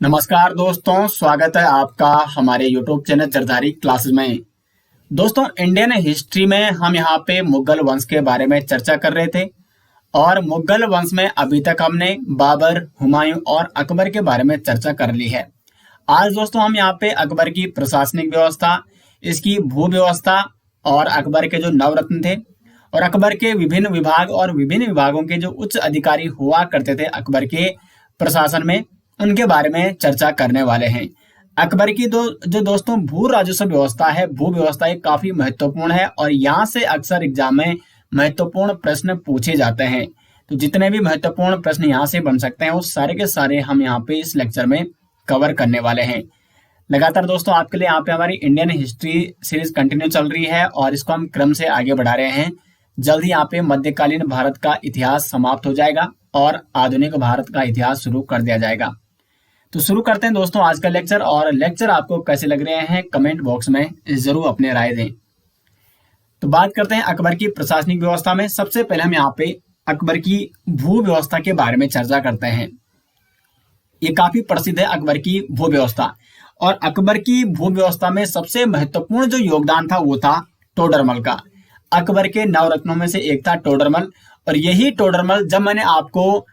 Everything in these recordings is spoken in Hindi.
नमस्कार दोस्तों, स्वागत है आपका हमारे YouTube चैनल जरदारी क्लासेस में। दोस्तों, इंडियन हिस्ट्री में हम यहाँ पे मुगल वंश के बारे में चर्चा कर रहे थे और मुगल वंश में अभी तक हमने बाबर, हुमायूं और अकबर के बारे में चर्चा कर ली है। आज दोस्तों हम यहाँ पे अकबर की प्रशासनिक व्यवस्था, इसकी भू व्यवस्था और अकबर के जो नवरत्न थे और अकबर के विभिन्न विभाग और विभिन्न विभागों के जो उच्च अधिकारी हुआ करते थे अकबर के प्रशासन में, उनके बारे में चर्चा करने वाले हैं। अकबर की जो दोस्तों भू राजस्व व्यवस्था है, भू व्यवस्था ये काफी महत्वपूर्ण है और यहाँ से अक्सर एग्जाम में महत्वपूर्ण प्रश्न पूछे जाते हैं। तो जितने भी महत्वपूर्ण प्रश्न यहाँ से बन सकते हैं वो सारे के सारे हम यहाँ पे इस लेक्चर में कवर करने वाले हैं। लगातार दोस्तों आपके लिए यहाँ पे हमारी इंडियन हिस्ट्री सीरीज कंटिन्यू चल रही है और इसको हम क्रम से आगे बढ़ा रहे हैं। जल्द ही यहाँ पे मध्यकालीन भारत का इतिहास समाप्त हो जाएगा और आधुनिक भारत का इतिहास शुरू कर दिया जाएगा। तो शुरू करते हैं दोस्तों आज का लेक्चर। और लेक्चर आपको कैसे लग रहे हैं कमेंट बॉक्स में जरूर अपने राय दें। तो बात करते हैं अकबर की प्रशासनिक व्यवस्था में। सबसे पहले हम यहाँ पे अकबर की भू व्यवस्था के बारे में चर्चा करते हैं। ये काफी प्रसिद्ध है अकबर की भू व्यवस्था। और अकबर की भू व्यवस्था में सबसे महत्वपूर्ण जो योगदान था वो था टोडरमल का। अकबर के नवरत्नों में से एक था टोडरमल। और यही टोडरमल, जब मैंने आपको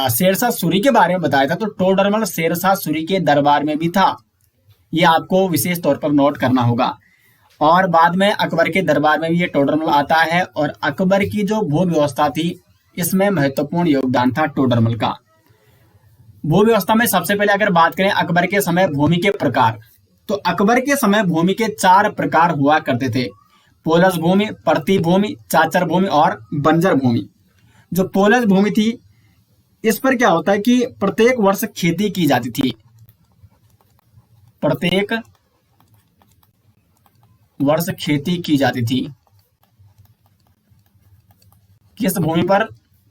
शेरशाह सूरी के बारे में बताया था तो टोडरमल शेरशाह सूरी के दरबार में भी था। ये आपको विशेष तौर पर नोट करना होगा। और बाद में अकबर के दरबार में भी ये टोडरमल आता है। और अकबर की जो भू व्यवस्था थी इसमें महत्वपूर्ण योगदान था टोडरमल का। भू व्यवस्था में सबसे पहले अगर बात करें अकबर के समय भूमि के प्रकार, तो अकबर के समय भूमि के 4 प्रकार हुआ करते थे। पोलज भूमि, परती भूमि, चाचर भूमि और बंजर भूमि। जो पोलज भूमि थी इस पर क्या होता है कि प्रत्येक वर्ष खेती की जाती थी। प्रत्येक वर्ष खेती की जाती थी। किस भूमि पर?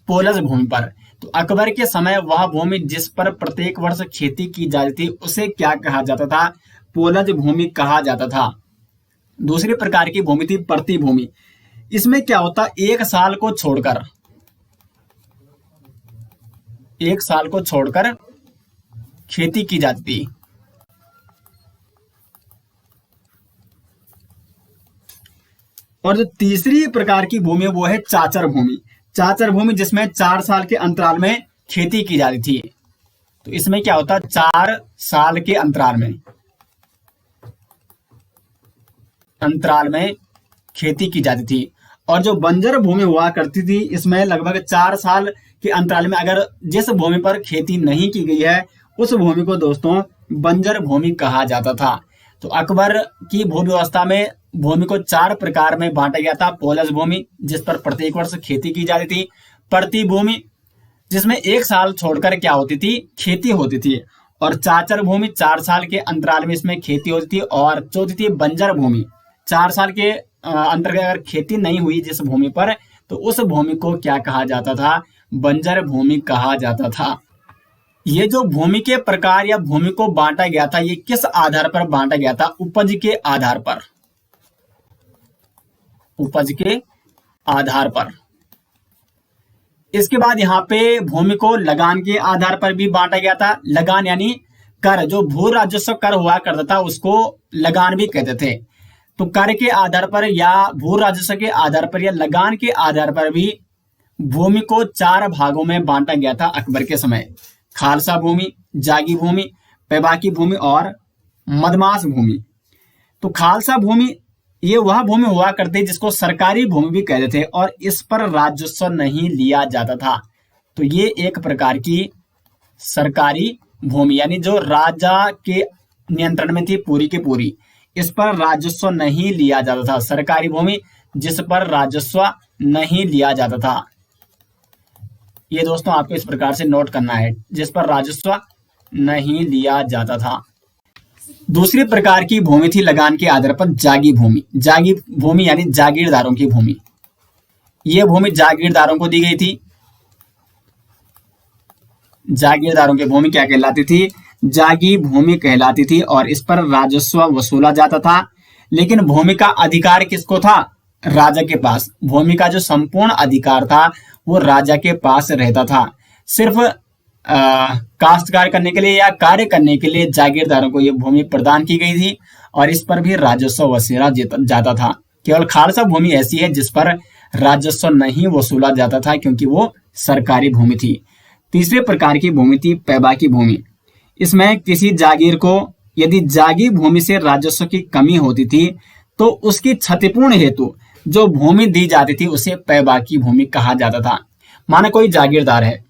पोलज भूमि पर। तो अकबर के समय वह भूमि जिस पर प्रत्येक वर्ष खेती की जाती थी उसे क्या कहा जाता था? पोलज भूमि कहा जाता था। दूसरी प्रकार की भूमि थी परती भूमि। इसमें क्या होता? एक साल को छोड़कर खेती की जाती थी। और जो तीसरी प्रकार की भूमि वो है चाचर भूमि। चाचर भूमि जिसमें 4 साल के अंतराल में खेती की जाती थी। तो इसमें क्या होता? 4 साल के अंतराल में खेती की जाती थी। और जो बंजर भूमि हुआ करती थी इसमें लगभग 4 साल के अंतराल में अगर जिस भूमि पर खेती नहीं की गई है उस भूमि को दोस्तों बंजर भूमि कहा जाता था। तो अकबर की भू व्यवस्था में भूमि को 4 प्रकार में बांटा गया था। पोलज भूमि जिस पर प्रत्येक वर्ष खेती की जाती थी, परती भूमि जिसमें 1 साल छोड़कर क्या होती थी? खेती होती थी, और चाचर भूमि 4 साल के अंतराल में इसमें खेती होती थी, और चौथी थी बंजर भूमि। 4 साल के अंतर्गत अगर खेती नहीं हुई जिस भूमि पर तो उस भूमि को क्या कहा जाता था? बंजर भूमि कहा जाता था। ये जो भूमि के प्रकार या भूमि को बांटा गया था ये किस आधार पर बांटा गया था? उपज के आधार पर। उपज के आधार पर। इसके बाद यहाँ पे भूमि को लगान के आधार पर भी बांटा गया था। लगान यानी कर, जो भू राजस्व कर हुआ करता था उसको लगान भी कहते थे। तो कर के आधार पर या भू राजस्व के आधार पर या लगान के आधार पर भी भूमि को 4 भागों में बांटा गया था अकबर के समय। खालसा भूमि, जागी भूमि, पैबाकी भूमि और मदमास भूमि। तो खालसा भूमि ये वह भूमि हुआ करती जिसको सरकारी भूमि भी कहते थे और इस पर राजस्व नहीं लिया जाता था। तो ये एक प्रकार की सरकारी भूमि यानी जो राजा के नियंत्रण में थी पूरी की पूरी, इस पर राजस्व नहीं लिया जाता था। सरकारी भूमि जिस पर राजस्व नहीं लिया जाता था। ये दोस्तों आपको इस प्रकार से नोट करना है, जिस पर राजस्व नहीं लिया जाता था। दूसरी प्रकार की भूमि थी लगान के आधार पर जागी भूमि। जागी भूमि यानी जागीरदारों की भूमि। यह भूमि जागीरदारों को दी गई थी। जागीरदारों की भूमि क्या कहलाती थी? जागी भूमि कहलाती थी और इस पर राजस्व वसूला जाता था। लेकिन भूमि का अधिकार किसको था? राजा के पास। भूमि का जो संपूर्ण अधिकार था वो राजा के पास रहता था। सिर्फ काश्तकार करने के लिए या कार्य करने के लिए जागीरदारों को ये भूमि प्रदान की गई थी और इस पर भी राजस्व वसूला जाता था। केवल खालसा भूमि ऐसी है जिस पर राजस्व नहीं वसूला जाता था क्योंकि वो सरकारी भूमि थी। तीसरे प्रकार की भूमि थी पैबाकी भूमि। इसमें किसी जागीर को यदि जागीर भूमि से राजस्व की कमी होती थी तो उसकी क्षतिपूर्ण हेतु जो भूमि दी जाती थी उसे पैबाकी भूमि कहा जाता था। माना कोई जागीरदार है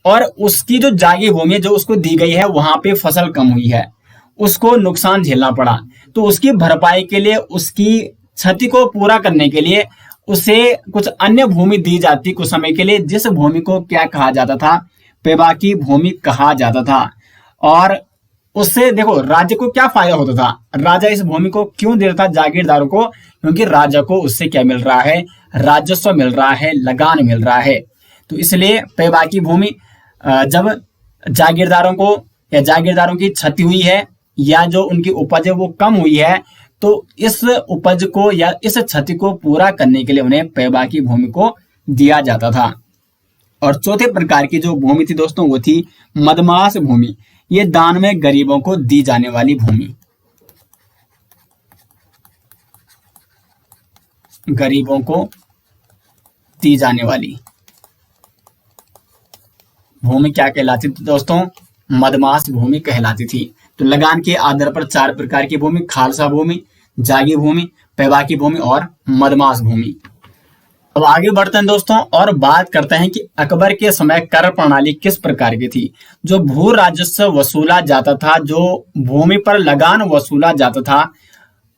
और उसकी जो जागीर भूमि है जो उसको दी गई है वहां पे फसल कम हुई है, उसको नुकसान झेलना पड़ा, तो उसकी भरपाई के लिए, उसकी क्षति को पूरा करने के लिए उसे कुछ अन्य भूमि दी जाती कुछ समय के लिए, जिस भूमि को क्या कहा जाता था, पैबाकी भूमि कहा जाता था। और उससे देखो राज्य को क्या फायदा होता था, राजा इस भूमि को क्यों देता था जागीरदारों को, क्योंकि राजा को उससे क्या मिल रहा है, राजस्व मिल रहा है, लगान मिल रहा है। तो इसलिए पैबाकी भूमि जब जागीरदारों को या जागीरदारों की क्षति हुई है या जो उनकी उपज है वो कम हुई है तो इस उपज को या इस क्षति को पूरा करने के लिए उन्हें पैबाकी भूमि को दिया जाता था। और चौथे प्रकार की जो भूमि थी दोस्तों वो थी मदमास भूमि। ये दान में गरीबों को दी जाने वाली भूमि। गरीबों को दी जाने वाली भूमि क्या कहलाती थी दोस्तों, मदमास भूमि कहलाती थी। तो लगान के आधार पर चार प्रकार की भूमि, खालसा भूमि, जागीर भूमि, पैबाकी भूमि और मदमास भूमि। अब आगे बढ़ते हैं दोस्तों और बात करते हैं कि अकबर के समय कर प्रणाली किस प्रकार की थी। जो भू राजस्व वसूला जाता था, जो भूमि पर लगान वसूला जाता था,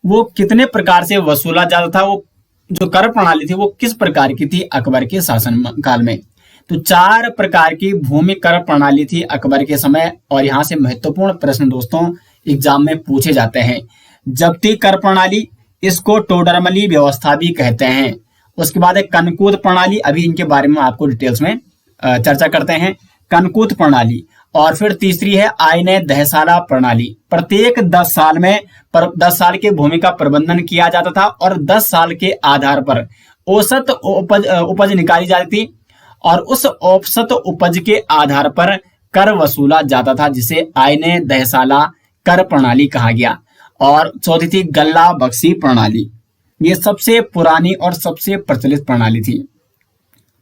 वो कितने प्रकार से वसूला जाता था, वो जो कर प्रणाली थी वो किस प्रकार की थी अकबर के शासन काल में। तो चार प्रकार की भूमि कर प्रणाली थी अकबर के समय। और यहां से महत्वपूर्ण प्रश्न दोस्तों एग्जाम में पूछे जाते हैं। जब्ती कर प्रणाली, इसको टोडरमली व्यवस्था भी कहते हैं। उसके बाद है कनकूद प्रणाली, अभी इनके बारे में आपको डिटेल्स में चर्चा करते हैं, कनकूद प्रणाली। और फिर तीसरी है आयने दहसाला प्रणाली। प्रत्येक 10 साल में 10 साल के भूमि का प्रबंधन किया जाता था और 10 साल के आधार पर औसत उपज निकाली जाती थी और उस औसत उपज के आधार पर कर वसूला जाता था, जिसे आयने दहसाला कर प्रणाली कहा गया। और चौथी थी गल्ला बख्शी प्रणाली। ये सबसे पुरानी और सबसे प्रचलित प्रणाली थी।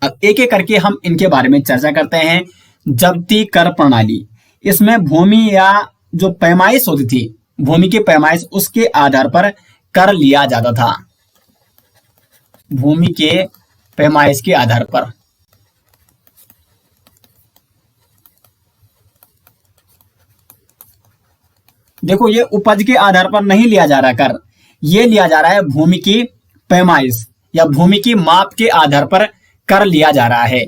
अब एक एक करके हम इनके बारे में चर्चा करते हैं। जब्ती कर प्रणाली, इसमें भूमि या जो पैमाइश होती थी, भूमि की पैमाइश, उसके आधार पर कर लिया जाता था। भूमि के पैमाइश के आधार पर देखो ये उपज के आधार पर नहीं लिया जा रहा कर, ये लिया जा रहा है भूमि की पैमाइश या भूमि की माप के आधार पर कर लिया जा रहा है।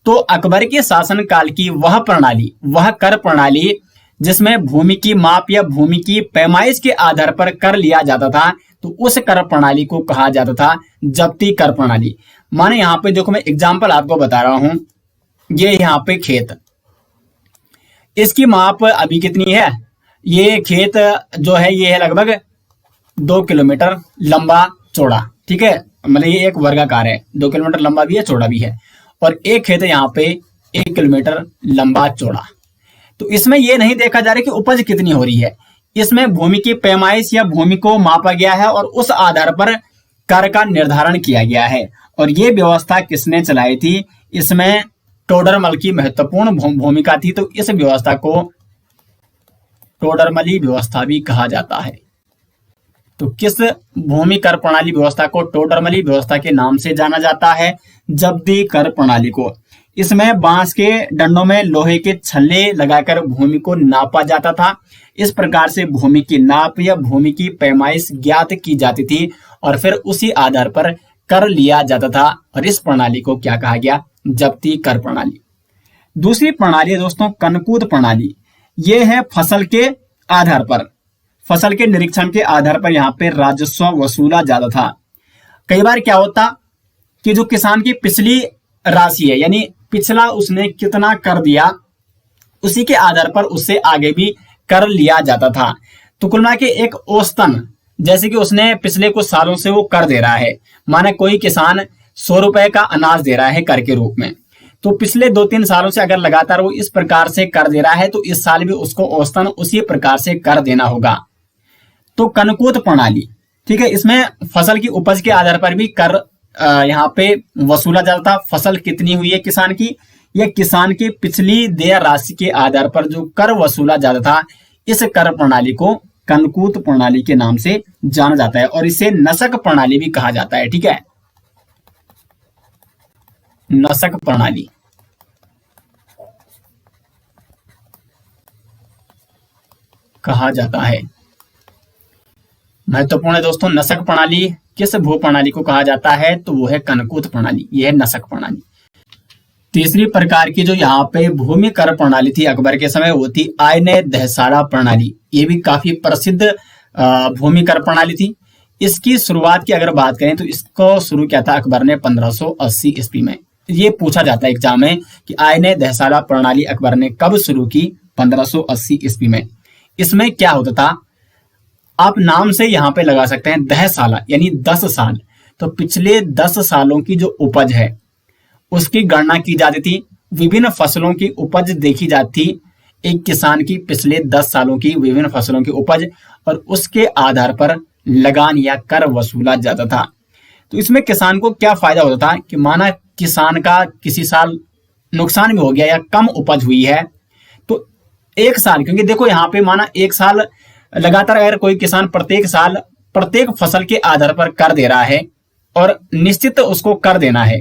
तो अकबर के शासन काल की वह प्रणाली, वह कर प्रणाली जिसमें भूमि की माप या भूमि की पैमाइश के आधार पर कर लिया जाता था, तो उस कर प्रणाली को कहा जाता था जब्ती कर प्रणाली। माने यहाँ पे देखो मैं एग्जाम्पल आपको बता रहा हूं, ये यहाँ पे खेत, इसकी माप अभी कितनी है, ये खेत जो है ये है लगभग 2 किलोमीटर लंबा चौड़ा, ठीक है, मतलब ये एक वर्गाकार है, 2 किलोमीटर लंबा भी है चौड़ा भी है। और एक खेत है यहाँ पे 1 किलोमीटर लंबा चौड़ा। तो इसमें ये नहीं देखा जा रहा कि उपज कितनी हो रही है, इसमें भूमि की पैमाइश या भूमि को मापा गया है और उस आधार पर कर का निर्धारण किया गया है। और ये व्यवस्था किसने चलाई थी, इसमें टोडरमल की महत्वपूर्ण भूमिका थी। तो इस व्यवस्था को टोडरमली व्यवस्था भी कहा जाता है। तो किस भूमि कर प्रणाली व्यवस्था को टोडरमली व्यवस्था के नाम से जाना जाता है, जब्ती कर प्रणाली को। इसमें बांस के डंडों में लोहे के छल्ले लगाकर भूमि को नापा जाता था। इस प्रकार से भूमि की नाप या भूमि की पैमाइश ज्ञात की जाती थी और फिर उसी आधार पर कर लिया जाता था। और इस प्रणाली को क्या कहा गया, जब्ती कर प्रणाली। दूसरी प्रणाली है दोस्तों कनकूद प्रणाली। ये है फसल के आधार पर, फसल के निरीक्षण के आधार पर यहाँ पे राजस्व वसूला जाता था। कई बार क्या होता कि जो किसान की पिछली राशि है, यानी पिछला उसने कितना कर दिया, उसी के आधार पर उससे आगे भी कर लिया जाता था। तो कुल मिला के एक औसतन, जैसे कि उसने पिछले कुछ सालों से वो कर दे रहा है, माने कोई किसान 100 रुपए का अनाज दे रहा है कर के रूप में, तो पिछले 2-3 सालों से अगर लगातार वो इस प्रकार से कर दे रहा है तो इस साल भी उसको औसतन उसी प्रकार से कर देना होगा। तो कनकूत प्रणाली, ठीक है, इसमें फसल की उपज के आधार पर भी कर यहाँ पे वसूला जाता था। फसल कितनी हुई है किसान की, या किसान की पिछली देय राशि के आधार पर जो कर वसूला जाता था, इस कर प्रणाली को कनकूत प्रणाली के नाम से जाना जाता है और इसे नसक प्रणाली भी कहा जाता है। ठीक है, नसक प्रणाली। कहा जाता है महत्वपूर्ण है दोस्तों, नसक प्रणाली किस भू प्रणाली को कहा जाता है, तो वो है कनकूत प्रणाली, यह है नसक प्रणाली। तीसरी प्रकार की जो यहाँ पे भूमि कर प्रणाली थी अकबर के समय, वो थी आयने दहसाड़ा प्रणाली। ये भी काफी प्रसिद्ध भूमि कर प्रणाली थी। इसकी शुरुआत की अगर बात करें तो इसको शुरू किया था अकबर ने 1580 ईस्वी में। ये पूछा जाता है एग्जाम में कि आयने दहसाड़ा प्रणाली अकबर ने कब शुरू की, 1580 ईस्वी में। इसमें क्या होता था, आप नाम से यहाँ पे लगा सकते हैं दहसाला यानी 10 साल। तो पिछले 10 सालों की जो उपज है उसकी गणना की जाती थी, विभिन्न फसलों की उपज देखी जाती थी, एक किसान की पिछले 10 सालों की विभिन्न फसलों की उपज, और उसके आधार पर लगान या कर वसूला जाता था। तो इसमें किसान को क्या फायदा होता था कि माना किसान का किसी साल नुकसान भी हो गया या कम उपज हुई है, तो एक साल, क्योंकि देखो यहाँ पे माना एक साल लगातार अगर कोई किसान प्रत्येक साल प्रत्येक फसल के आधार पर कर दे रहा है और निश्चित उसको कर देना है,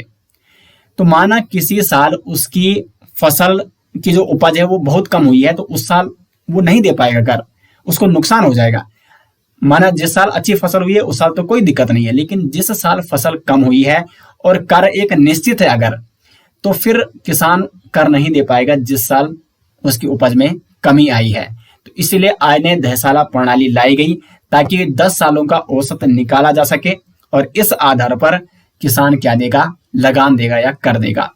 तो माना किसी साल उसकी फसल की जो उपज है वो बहुत कम हुई है, तो उस साल वो नहीं दे पाएगा कर, उसको नुकसान हो जाएगा। माना जिस साल अच्छी फसल हुई है उस साल तो कोई दिक्कत नहीं है, लेकिन जिस साल फसल कम हुई है और कर एक निश्चित है अगर, तो फिर किसान कर नहीं दे पाएगा जिस साल उसकी उपज में कमी आई है। तो इसीलिए आयने दहसाला प्रणाली लाई गई ताकि 10 सालों का औसत निकाला जा सके और इस आधार पर किसान क्या देगा, लगान देगा या कर देगा।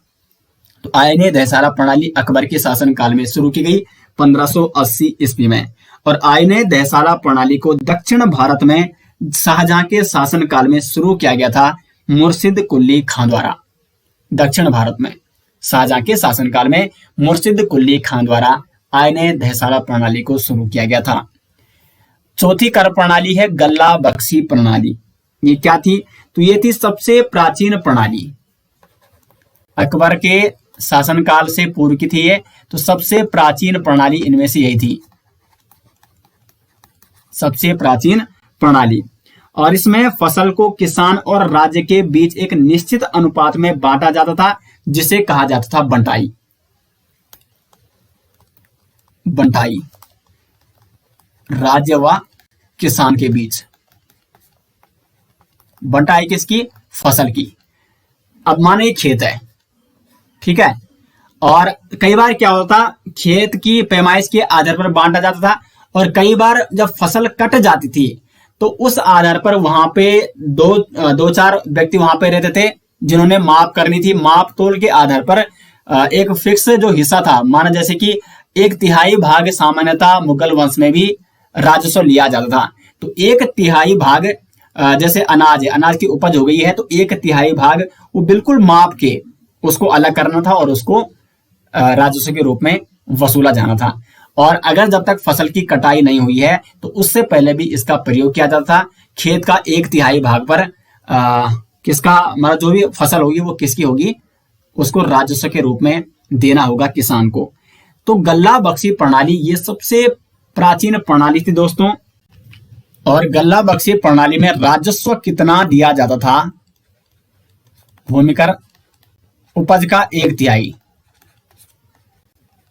तो आयने दहसाला प्रणाली अकबर के शासनकाल में शुरू की गई 1580 ईस्वी में, और आयने दहसाला प्रणाली को दक्षिण भारत में शाहजहां के शासनकाल में शुरू किया गया था मुर्शिद कुली खां द्वारा। दक्षिण भारत में शाहजहां के शासनकाल में मुर्शिद कुली खां द्वारा आयने दहसाला प्रणाली को शुरू किया गया था। चौथी कर प्रणाली है गल्ला बख्शी प्रणाली। ये क्या थी, तो ये थी सबसे प्राचीन प्रणाली, अकबर के शासनकाल से पूर्व की थी ये, तो सबसे प्राचीन प्रणाली इनमें से यही थी, सबसे प्राचीन प्रणाली। और इसमें फसल को किसान और राज्य के बीच एक निश्चित अनुपात में बांटा जाता था, जिसे कहा जाता था बंटाई। बंटाई राज्य व किसान के बीच, बंटाई किसकी, फसल की। अब माने खेत है, ठीक है, और कई बार क्या होता, खेत की पैमाइश के आधार पर बांटा जाता था, और कई बार जब फसल कट जाती थी तो उस आधार पर वहां पे दो चार व्यक्ति वहां पे रहते थे जिन्होंने माप करनी थी। माप तोल के आधार पर एक फिक्स जो हिस्सा था, माना जैसे कि 1/3 भाग सामान्यतः मुगल वंश में भी राजस्व लिया जाता था। तो 1/3 भाग जैसे अनाज है, अनाज की उपज हो गई है तो 1/3 भाग वो बिल्कुल माप के उसको अलग करना था और उसको राजस्व के रूप में वसूला जाना था। और अगर जब तक फसल की कटाई नहीं हुई है तो उससे पहले भी इसका प्रयोग किया जाता था। खेत का 1/3 भाग पर किसका, मतलब जो भी फसल होगी वो किसकी होगी, उसको राजस्व के रूप में देना होगा किसान को। तो गल्ला बख्शी प्रणाली ये सबसे प्राचीन प्रणाली थी दोस्तों। और गल्ला बख्शी प्रणाली में राजस्व कितना दिया जाता था, भूमिकर उपज का 1/3,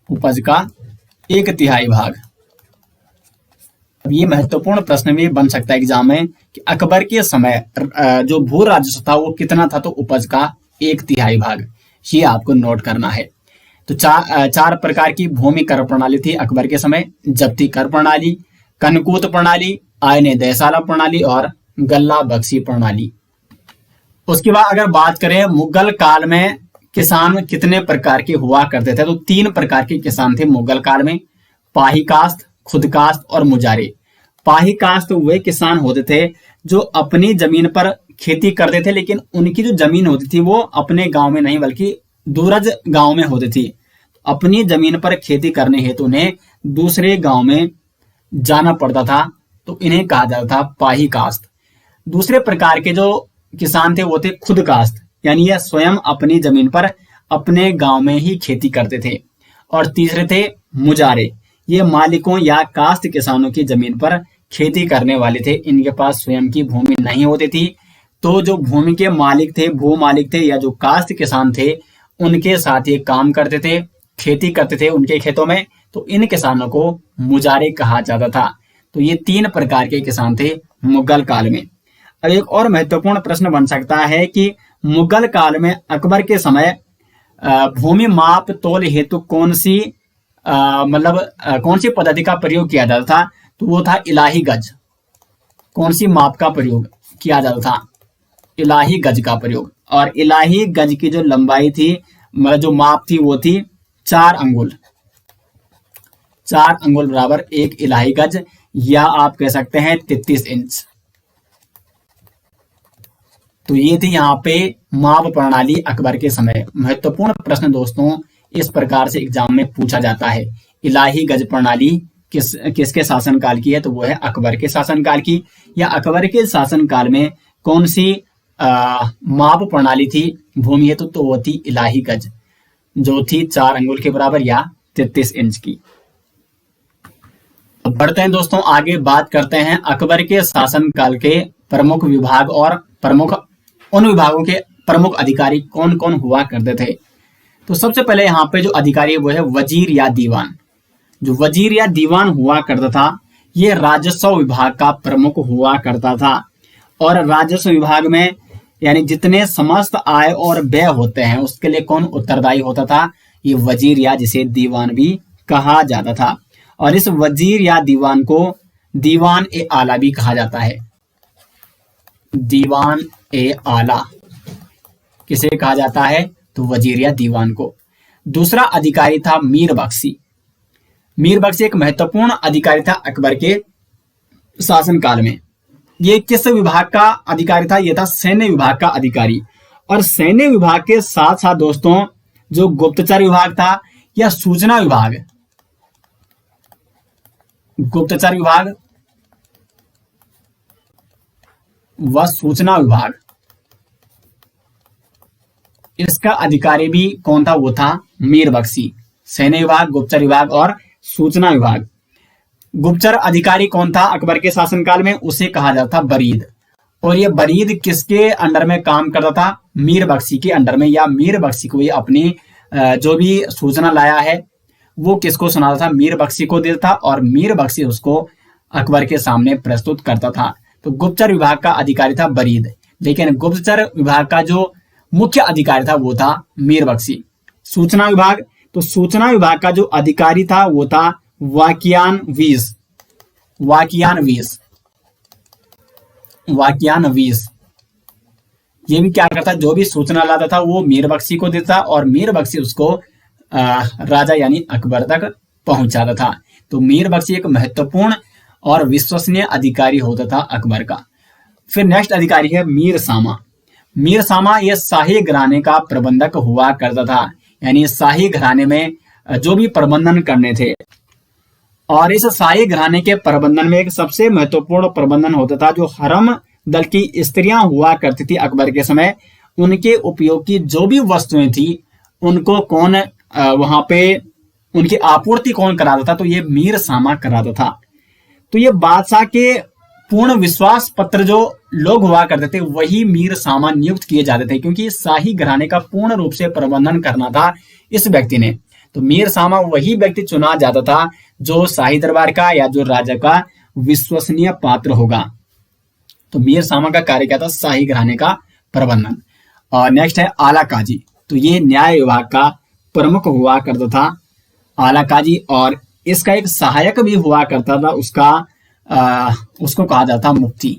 उपज का 1/3 भाग। अब ये महत्वपूर्ण प्रश्न भी बन सकता है एग्जाम में कि अकबर के समय जो भू राजस्व था वो कितना था, तो उपज का 1/3 भाग। ये आपको नोट करना है। तो चार प्रकार की भूमि कर प्रणाली थी अकबर के समय, जब्ती कर प्रणाली, कनकूत प्रणाली, आयने दहसाला प्रणाली और गल्ला बख्शी प्रणाली। उसके बाद अगर बात करें मुगल काल में किसान कितने प्रकार के हुआ करते थे, तो 3 प्रकार के किसान थे मुगल काल में, पाही कास्त, खुद कास्त और मुजारे। पाही कास्त वे किसान होते थे जो अपनी जमीन पर खेती करते थे, लेकिन उनकी जो जमीन होती थी वो अपने गांव में नहीं बल्कि दूरज गांव में होती थी। अपनी जमीन पर खेती करने हेतु उन्हें दूसरे गांव में जाना पड़ता था, तो इन्हें कहा जाता था पाही कास्त। दूसरे प्रकार के जो किसान थे वो थे खुद कास्त, यानी यह स्वयं अपनी जमीन पर अपने गांव में ही खेती करते थे। और तीसरे थे मुजारे, ये मालिकों या कास्त किसानों की जमीन पर खेती करने वाले थे। इनके पास स्वयं की भूमि नहीं होती थी, तो जो भूमि के मालिक थे, भू मालिक थे या जो कास्त किसान थे, उनके साथ ये काम करते थे, खेती करते थे उनके खेतों में, तो इन किसानों को मुजारे कहा जाता था। तो ये 3 प्रकार के किसान थे मुगल काल में। अब एक और महत्वपूर्ण प्रश्न बन सकता है कि मुगल काल में अकबर के समय भूमि माप तोल हेतु कौन सी पद्धति का प्रयोग किया जाता था, तो वो था इलाही गज। कौन सी माप का प्रयोग किया जाता था? इलाही गज का प्रयोग। और इलाही गज की जो लंबाई थी, मतलब जो माप थी, वो थी 4 अंगुल। 4 अंगुल बराबर 1 इलाही गज, या आप कह सकते हैं 33 इंच। तो ये थी यहाँ पे माप प्रणाली अकबर के समय। महत्वपूर्ण प्रश्न दोस्तों इस प्रकार से एग्जाम में पूछा जाता है। इलाही गज प्रणाली किसके शासनकाल की है, तो वो है अकबर के शासनकाल की। या अकबर के शासनकाल में कौन सी माप प्रणाली थी भूमि हेतु, तो वो थी इलाही गज, जो थी 4 अंगुल के बराबर या 33 इंच की। बढ़ते हैं दोस्तों आगे, बात करते हैं अकबर के शासनकाल के प्रमुख विभाग और उन विभागों के प्रमुख अधिकारी कौन कौन हुआ करते थे। तो सबसे पहले यहाँ पे जो अधिकारी वो है वजीर या दीवान। जो वजीर या दीवान हुआ करता था, ये राजस्व विभाग का प्रमुख हुआ करता था। और राजस्व विभाग में यानी जितने समस्त आय और व्यय होते हैं उसके लिए कौन उत्तरदायी होता था? ये वजीर, या जिसे दीवान भी कहा जाता था। और इस वजीर या दीवान को दीवान ए आला भी कहा जाता है। दीवान ए आला किसे कहा जाता है? तो वजीर या दीवान को। दूसरा अधिकारी था मीर बख्शी। मीर बख्शी एक महत्वपूर्ण अधिकारी था अकबर के शासनकाल में। ये किस विभाग का अधिकारी था? ये था सैन्य विभाग का अधिकारी। और सैन्य विभाग के साथ साथ दोस्तों जो गुप्तचर विभाग था या सूचना विभाग, गुप्तचर विभाग व सूचना विभाग, इसका अधिकारी भी कौन था? वो था मीर बख्शी। सैन्य विभाग, गुप्तचर विभाग और सूचना विभाग। गुप्तचर अधिकारी कौन था अकबर के शासनकाल में? उसे कहा जाता था बरीद। और ये बरीद किसके अंडर में काम करता था? मीर बख्शी के अंडर में। या मीर बख्शी को ये अपनी जो भी सूचना लाया है वो किसको सुनाता था? मीर बख्शी को देता था, और मीर बख्शी उसको अकबर के सामने प्रस्तुत करता था। तो गुप्तचर विभाग का अधिकारी था बरीद, लेकिन गुप्तचर विभाग का जो मुख्य अधिकारी था वो था मीर बख्शी। सूचना विभाग, तो सूचना विभाग का जो अधिकारी था वो था वाकियान वीस। वाकियान वीस, वाकियान वीस ये भी क्या करता? जो भी सूचना लाता था वो मीर बख्शी को देता, और मीर बख्शी उसको राजा यानी अकबर तक पहुंचाता था। तो मीर बख्शी एक महत्वपूर्ण और विश्वसनीय अधिकारी होता था अकबर का। फिर नेक्स्ट अधिकारी है मीर सामा। मीर सामा ये शाही घराने का प्रबंधक हुआ करता था, यानी शाही घराने में जो भी प्रबंधन करने थे। और इस शाही घराने के प्रबंधन में एक सबसे महत्वपूर्ण प्रबंधन होता था जो हरम दल की स्त्रियां हुआ करती थी अकबर के समय। उनके उपयोग की जो भी वस्तुएं थी उनको कौन वहां पे उनकी आपूर्ति कौन कराता था? तो ये मीर सामा कराता था। तो ये बादशाह के पूर्ण विश्वास पत्र जो लोग हुआ करते थे वही मीर सामा नियुक्त किए जाते थे, क्योंकि शाही घराने का पूर्ण रूप से प्रबंधन करना था इस व्यक्ति ने। तो मीर सामा वही व्यक्ति चुना जाता था जो शाही दरबार का या जो राजा का विश्वसनीय पात्र होगा। तो मीर सामा का कार्य क्या था? शाही घराने का प्रबंधन। और नेक्स्ट है आला काजी। तो ये न्याय विभाग का प्रमुख हुआ करता था आला काजी, और इसका एक सहायक भी हुआ करता था। उसको कहा जाता मुफ्ती।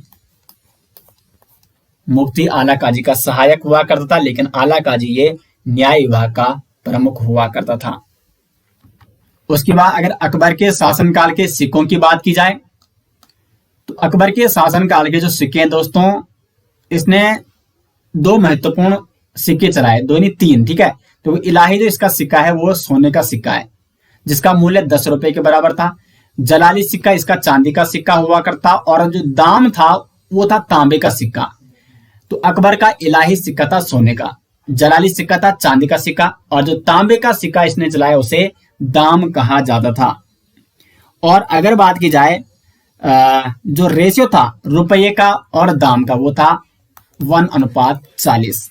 मुफ्ती आला काजी का सहायक हुआ करता था, लेकिन आला काजी ये न्याय विभाग का प्रमुख हुआ करता था। उसके बाद अगर अकबर के शासनकाल के सिक्कों की बात की जाए तो अकबर के शासनकाल के जो सिक्के हैं दोस्तों, इसने 2 महत्वपूर्ण सिक्के चलाए, 2 नहीं 3, ठीक है। तो इलाही जो इसका सिक्का है वो सोने का सिक्का है, जिसका मूल्य 10 रुपए के बराबर था। जलाली सिक्का इसका चांदी का सिक्का हुआ करता, और जो दाम था वो था तांबे का सिक्का। तो अकबर का इलाही सिक्का था सोने का, जलाली सिक्का था चांदी का सिक्का, और जो तांबे का सिक्का इसने चलाया उसे दाम कहा जाता था। और अगर बात की जाए जो रेशियो था रुपये का और दाम का, वो था 1:40,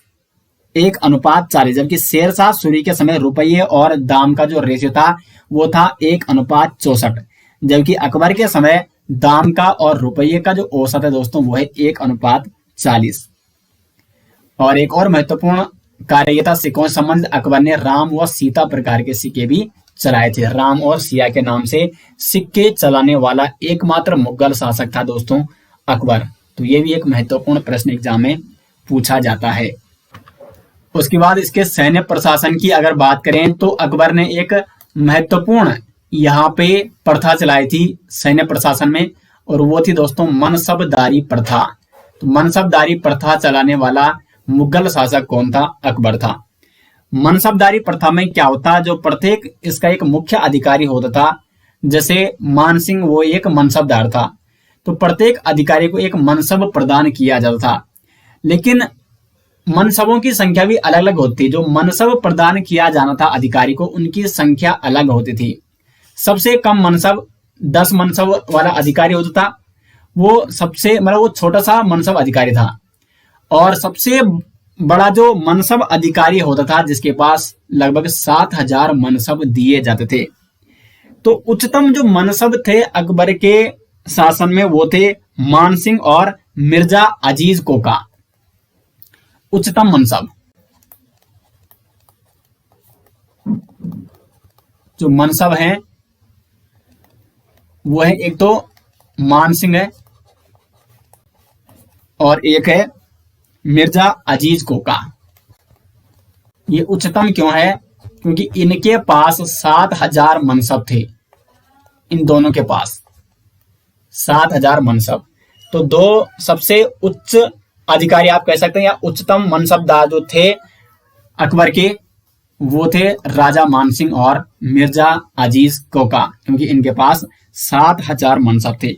1:40, जबकि शेरशाह सूरी के समय रुपये और दाम का जो रेशियो था वो था 1:64, जबकि अकबर के समय दाम का और रुपये का जो औसत है दोस्तों वो है 1:40। और एक और महत्वपूर्ण कार्य यह था, सिक्कों से संबंधित अकबर ने राम व सीता प्रकार के सिक्के भी चलाए थे। राम और सिया के नाम से सिक्के चलाने वाला एकमात्र मुगल शासक था दोस्तों अकबर। तो ये भी एक महत्वपूर्ण प्रश्न एग्जाम में पूछा जाता है। उसके बाद इसके सैन्य प्रशासन की अगर बात करें तो अकबर ने एक महत्वपूर्ण यहाँ पे प्रथा चलाई थी सैन्य प्रशासन में, और वो थी दोस्तों मनसबदारी प्रथा। तो मनसबदारी प्रथा चलाने वाला मुगल शासक कौन था? अकबर था। मनसबदारी प्रथा में क्या होता, जो प्रत्येक इसका एक मुख्य अधिकारी होता था, जैसे मान सिंह वो एक मनसबदार था, तो प्रत्येक अधिकारी को एक मनसब प्रदान किया जाता था। लेकिन मनसबों की संख्या भी अलग अलग होती, जो मनसब प्रदान किया जाना था अधिकारी को, उनकी संख्या अलग होती थी। सबसे कम मनसब 10 मनसब वाला अधिकारी होता था, वो सबसे मतलब वो छोटा सा मनसब अधिकारी था। और सबसे बड़ा जो मनसब अधिकारी होता था जिसके पास लगभग 7,000 मनसब दिए जाते थे। तो उच्चतम जो मनसब थे अकबर के शासन में वो थे मान सिंह और मिर्जा अजीज कोका। उच्चतम मनसब जो मनसब हैं वो है, एक तो मान सिंह है और एक है मिर्जा अजीज कोका। ये उच्चतम क्यों है? क्योंकि इनके पास 7,000 मनसब थे, इन दोनों के पास 7,000 मनसब। तो दो सबसे उच्च अधिकारी आप कह सकते हैं, या उच्चतम मनसबदार जो थे अकबर के, वो थे राजा मानसिंह और मिर्जा अजीज कोका, क्योंकि इनके पास 7,000 मनसब थे।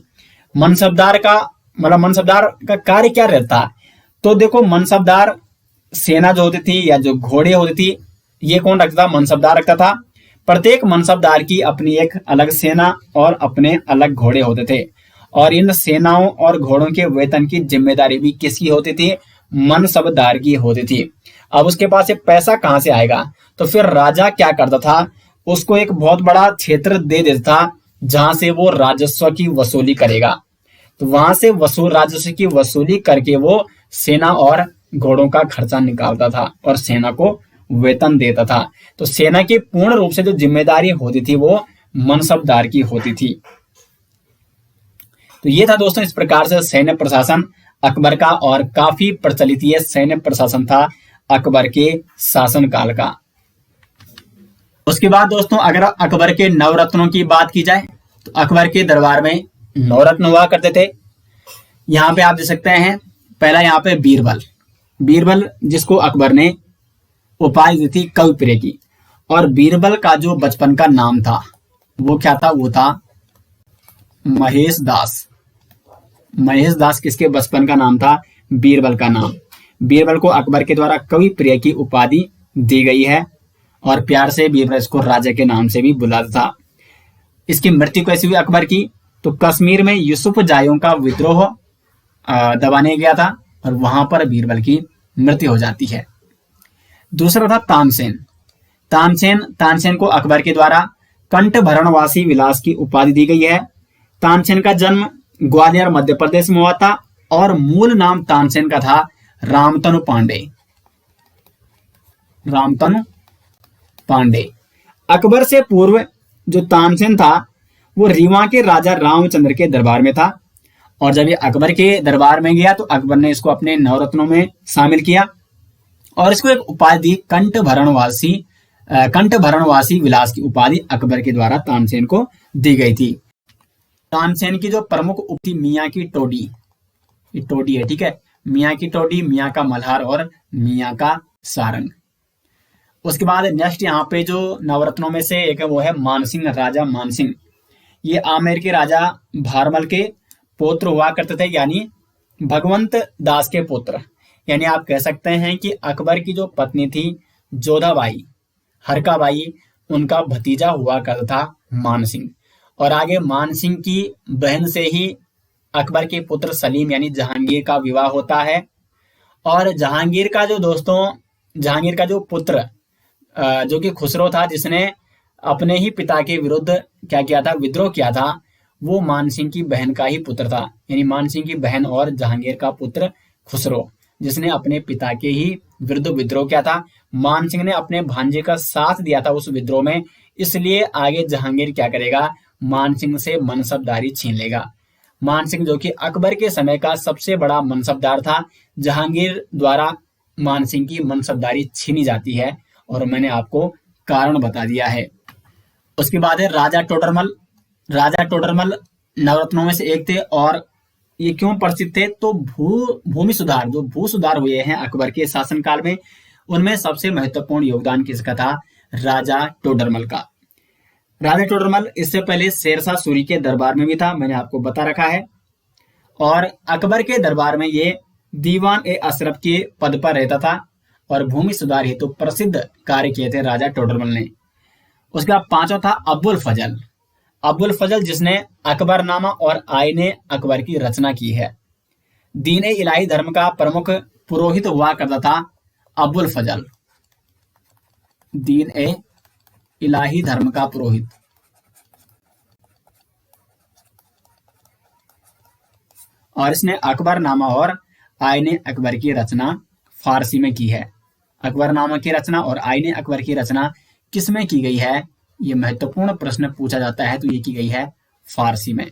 मनसबदार का कार्य क्या रहता? तो देखो, मनसबदार सेना जो होती थी या जो घोड़े होती थी, ये कौन रखता था? मनसबदार रखता था। प्रत्येक मनसबदार की अपनी एक अलग सेना और अपने अलग घोड़े होते थे, और इन सेनाओं और घोड़ों के वेतन की जिम्मेदारी भी किसकी होती थी? मनसबदार की होती थी। अब उसके पास ये पैसा कहां से आएगा? तो फिर राजा क्या करता था, उसको एक बहुत बड़ा क्षेत्र दे देता था जहां से वो राजस्व की वसूली करेगा। तो वहां से राजस्व की वसूली करके वो सेना और घोड़ों का खर्चा निकालता था और सेना को वेतन देता था। तो सेना की पूर्ण रूप से जो जिम्मेदारी होती थी वो मनसबदार की होती थी। तो ये था दोस्तों इस प्रकार से सैन्य प्रशासन अकबर का, और काफी प्रचलित ये सैन्य प्रशासन था अकबर के शासन काल का। उसके बाद दोस्तों अगर अकबर के नवरत्नों की बात की जाए तो अकबर के दरबार में नवरत्न हुआ करते थे। यहाँ पे आप देख सकते हैं, पहला यहाँ पे बीरबल जिसको अकबर ने उपाधि दी थी कवि प्रिय की। और बीरबल का जो बचपन का नाम था वो क्या था? वो था महेश दास किसके बचपन का नाम था? बीरबल का नाम। बीरबल को अकबर के द्वारा कवि प्रिय की उपाधि दी गई है, और प्यार से बीरबल इसको राजा के नाम से भी बुलाता था। इसकी मृत्यु कैसी हुई अकबर की? तो कश्मीर में यूसुफ जायों का विद्रोह दबाने गया था, और वहां पर बीरबल की मृत्यु हो जाती है। दूसरा था तानसेन को अकबर के द्वारा कंठ भरणवासी विलास की उपाधि दी गई है। तानसेन का जन्म ग्वालियर मध्य प्रदेश में हुआ था, और मूल नाम तानसेन का था रामतनु पांडे। अकबर से पूर्व जो तानसेन था वो रीवा के राजा रामचंद्र के दरबार में था, और जब ये अकबर के दरबार में गया तो अकबर ने इसको अपने नवरत्नों में शामिल किया और इसको एक उपाधि दी कंठ भरणवासी विलास की उपाधि अकबर के द्वारा तानसेन को दी गई थी। तानसेन की जो प्रमुख उक्ति मियाँ की टोडी, ये टोडी है, ठीक है, मियाँ की टोडी, मियाँ का मल्हार और मियाँ का सारंग। उसके बाद नेक्स्ट यहाँ पे जो नवरत्नों में से एक है वो है मानसिंह, राजा मानसिंह। ये आमेर के राजा भारमल के पुत्र हुआ करते थे, यानी भगवंत दास के पुत्र। यानी आप कह सकते हैं कि अकबर की जो पत्नी थी जोधाबाई, हरकाबाई, उनका भतीजा हुआ करता था मानसिंह। और आगे मानसिंह की बहन से ही अकबर के पुत्र सलीम यानी जहांगीर का विवाह होता है। और जहांगीर का जो जहांगीर का जो पुत्र जो कि खुसरो था, जिसने अपने ही पिता के विरुद्ध क्या किया था, विद्रोह किया था, वो मानसिंह की बहन का ही पुत्र था। यानी मानसिंह की बहन और जहांगीर का पुत्र खुसरो, जिसने अपने पिता के ही विरुद्ध विद्रोह किया था। मानसिंह ने अपने भांजे का साथ दिया था उस विद्रोह में, इसलिए आगे जहांगीर क्या करेगा, मानसिंह से मनसबदारी छीन लेगा। मानसिंह जो कि अकबर के समय का सबसे बड़ा मनसबदार था, जहांगीर द्वारा मानसिंह की मनसबदारी छीनी जाती है, और मैंने आपको कारण बता दिया है। उसके बाद है राजा टोडरमल। राजा टोडरमल नवरत्नों में से एक थे, और ये क्यों प्रसिद्ध थे, तो भूमि सुधार, जो भू सुधार हुए हैं अकबर के शासनकाल में, उनमें सबसे महत्वपूर्ण योगदान किसका था, राजा टोडरमल का। राजा टोडरमल इससे पहले शेरशाह सूरी के दरबार में भी था, मैंने आपको बता रखा है। और अकबर के दरबार में ये दीवान ए अशरफ के पद पर रहता था, और भूमि सुधार हेतु प्रसिद्ध कार्य किए थे राजा टोडरमल ने। उसके बाद पांचवा था अब्बुल फजल। अब्बुल फजल जिसने अकबरनामा और आईने अकबर की रचना की है। दीन ए इलाही धर्म का प्रमुख पुरोहित हुआ करता था अब्बुल फजल, दीन ए इलाही धर्म का पुरोहित। और इसने अकबरनामा और आईने अकबर की रचना फारसी में की है। अकबरनामा की रचना और आईने अकबर की रचना किसमें की गई है, ये महत्वपूर्ण प्रश्न पूछा जाता है, तो ये की गई है फारसी में।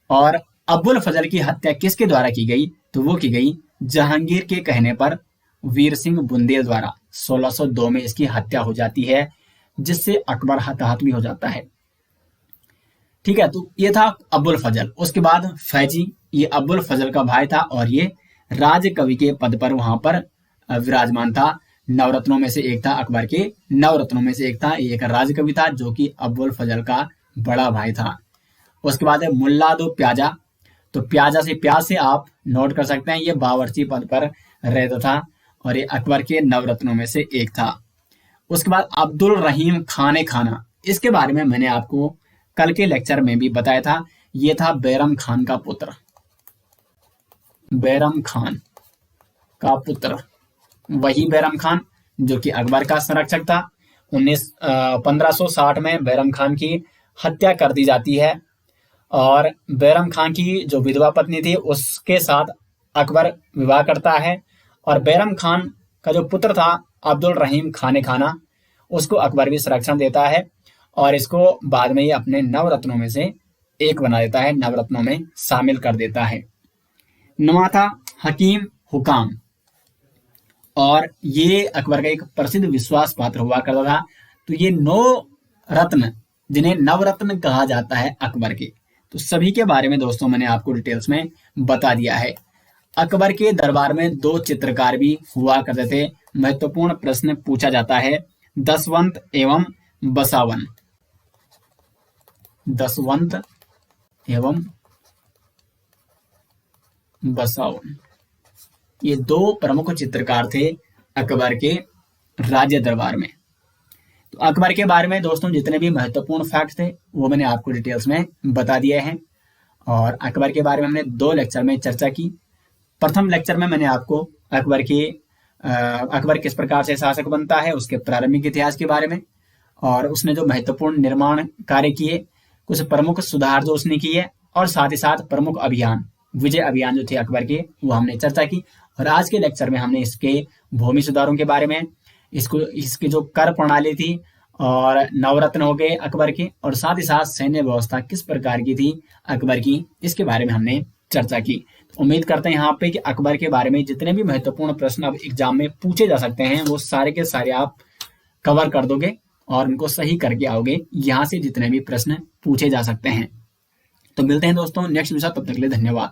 और अब्बुल फजल की हत्या किसके द्वारा की गई, तो वो की गई जहांगीर के कहने पर वीर सिंह बुंदेल द्वारा। 1602 में इसकी हत्या हो जाती है, जिससे अकबर हताहत भी हो जाता है। ठीक है, तो ये था अब्बुल फजल। उसके बाद फैजी, ये अब्बुल फजल का भाई था, और ये राज कवि के पद पर वहां पर विराजमान था। नवरत्नों में से एक था, अकबर के नवरत्नों में से एक था, एक राजकवि था जो कि अब्बुल फजल का बड़ा भाई था। उसके बाद है मुल्ला दो प्याजा। तो प्याजा से प्याज से आप नोट कर सकते हैं, ये बावर्ची पद पर रहता था, और ये अकबर के नवरत्नों में से एक था। उसके बाद अब्दुल रहीम खाने खाना, इसके बारे में मैंने आपको कल के लेक्चर में भी बताया था। ये था बैरम खान का पुत्र, बैरम खान का पुत्र, वही बैरम खान जो कि अकबर का संरक्षक था। 1560 में बैरम खान की हत्या कर दी जाती है, और बैरम खान की जो विधवा पत्नी थी उसके साथ अकबर विवाह करता है। और बैरम खान का जो पुत्र था अब्दुल रहीम खाने खाना, उसको अकबर भी संरक्षण देता है, और इसको बाद में ये अपने नवरत्नों में से एक बना देता है, नवरत्नों में शामिल कर देता है। नवा था हकीम हुकाम, और ये अकबर का एक प्रसिद्ध विश्वास पात्र हुआ करता था। तो ये 9 रत्न, जिन्हें नवरत्न कहा जाता है अकबर के, तो सभी के बारे में दोस्तों मैंने आपको डिटेल्स में बता दिया है। अकबर के दरबार में 2 चित्रकार भी हुआ करते थे। महत्वपूर्ण प्रश्न पूछा जाता है, दसवंत एवं बसावन। दसवंत एवं बसावन, ये 2 प्रमुख चित्रकार थे अकबर के राज्य दरबार में। तो अकबर के बारे में दोस्तों जितने भी महत्वपूर्ण फैक्ट्स थे वो मैंने आपको डिटेल्स में बता दिए हैं। और अकबर के बारे में हमने 2 लेक्चर में चर्चा की। प्रथम लेक्चर में मैंने आपको अकबर किस प्रकार से शासक बनता है, उसके प्रारंभिक इतिहास के बारे में, और उसने जो महत्वपूर्ण निर्माण कार्य किए, कुछ प्रमुख सुधार जो उसने किए, और साथ ही साथ प्रमुख अभियान, विजय अभियान जो थे अकबर के, वो हमने चर्चा की। और आज के लेक्चर में हमने इसके भूमि सुधारों के बारे में, इसकी जो कर प्रणाली थी, और नवरत्न हो गए अकबर के, और साथ ही साथ सैन्य व्यवस्था किस प्रकार की थी अकबर की, इसके बारे में हमने चर्चा की। उम्मीद करते हैं यहाँ पे कि अकबर के बारे में जितने भी महत्वपूर्ण प्रश्न अब एग्जाम में पूछे जा सकते हैं वो सारे के सारे आप कवर कर दोगे और उनको सही करके आओगे, यहाँ से जितने भी प्रश्न पूछे जा सकते हैं। तो मिलते हैं दोस्तों नेक्स्ट वीडियो, तब तक के लिए धन्यवाद।